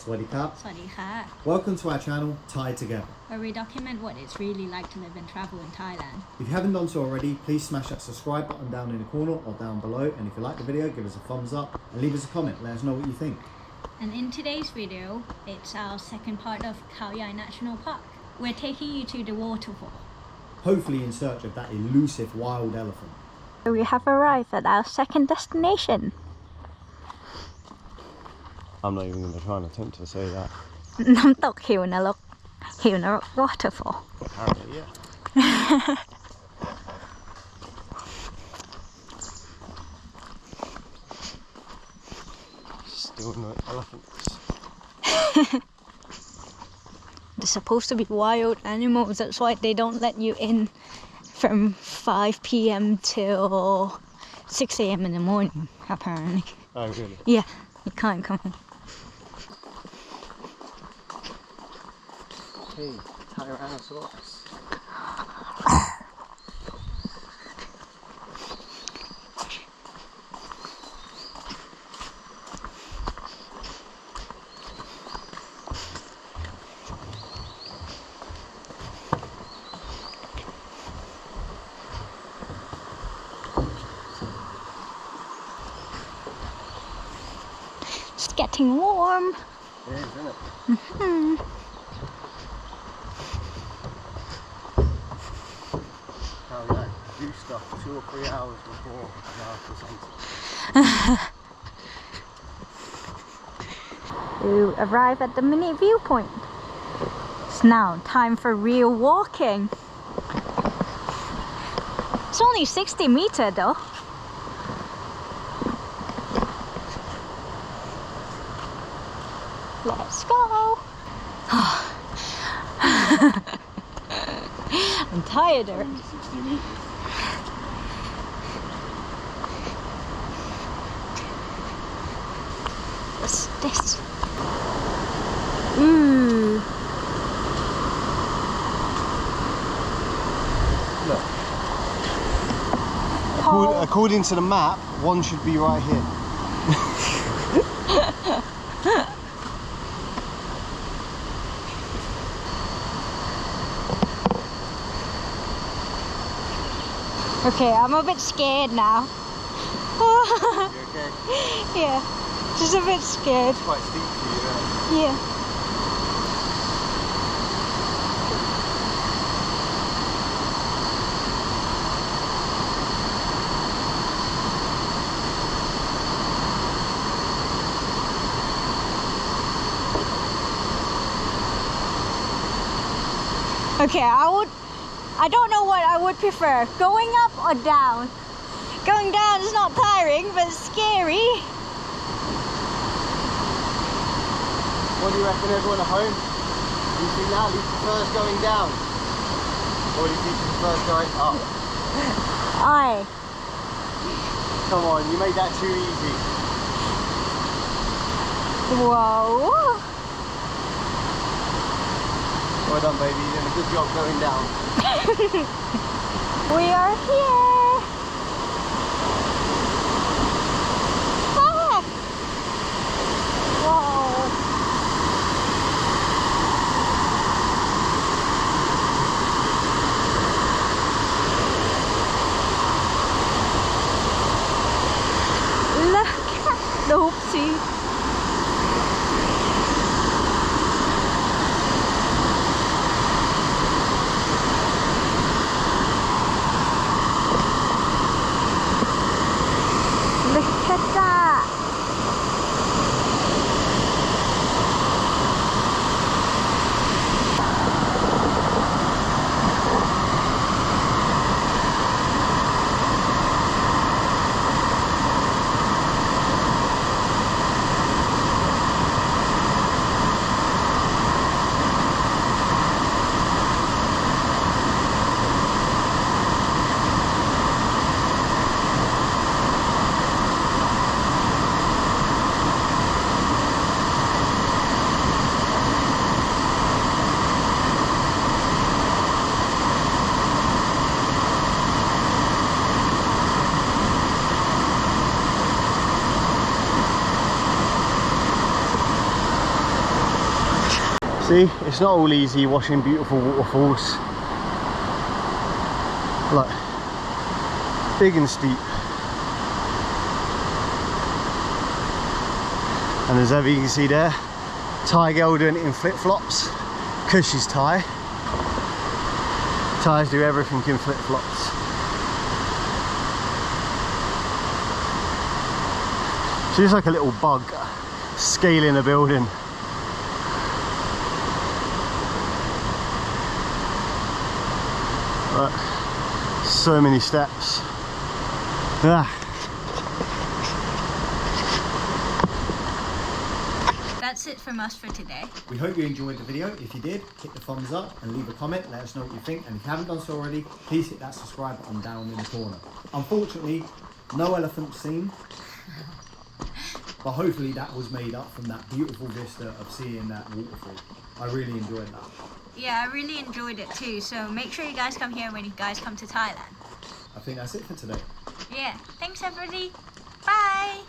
Sawasdee Krap. สวัสดีค่ะ Welcome to our channel, Thai Together. where we document what it's really like to live and travel in Thailand. If you haven't done so already, please smash that subscribe button down in the corner or down below. And if you like the video, give us a thumbs up and leave us a comment. Let us know what you think. And in today's video, it's our second part of Khao Yai National Park. We're taking you to the waterfall. Hopefully in search of that elusive wild elephant. We have arrived at our second destination. I'm not even going to try and attempt to say that. น้ำตกหิวนรก หิวนรก Waterfall. Apparently, yeah. Still no elephants. They're supposed to be wild animals, that's why they don't let you in from 5 p.m. till 6 a.m. in the morning, apparently. Oh, really? Yeah, you can't come in. Hey, Tyrannosaurus. It's getting warm. It is, isn't it? Mm-hmm. Khao Yai. Do stuff 2 or 3 hours before and after sunset. You arrive at the mini viewpoint. It's now time for real walking. It's only 60 meters though. Let's go. I'm tired. 60 meters. What's this? Ooh. Look. Paul. According to the map, one should be right here. Okay, I'm a bit scared now. You okay? Yeah, just a bit scared. It's quite steep for you, isn't it? Yeah. Okay, I don't know what I would prefer, going up or down. Going down is not tiring, but it's scary. What do you reckon, everyone at home? Do you think Natalie prefers going down? Or do you think she prefers going up? Aye. Come on, you made that too easy. Whoa. Well done, baby. You did a good job going down. We are here. Ah. Whoa. Look at the oopsie. Look at that. See, it's not all easy watching beautiful waterfalls. Like, big and steep. And as ever you can see there, Thai girl doing it in flip-flops, because she's Thai. Thais do everything in flip-flops. She's like a little bug scaling a building. Right. So many steps. Ah. That's it from us for today. We hope you enjoyed the video. If you did, hit the thumbs up and leave a comment. Let us know what you think. And if you haven't done so already, please hit that subscribe button down in the corner. Unfortunately, no elephant seen. But hopefully that was made up from that beautiful vista of seeing that waterfall. I really enjoyed that. Yeah, I really enjoyed it too. So make sure you guys come here when you guys come to Thailand. I think that's it for today. Yeah, thanks everybody. Bye.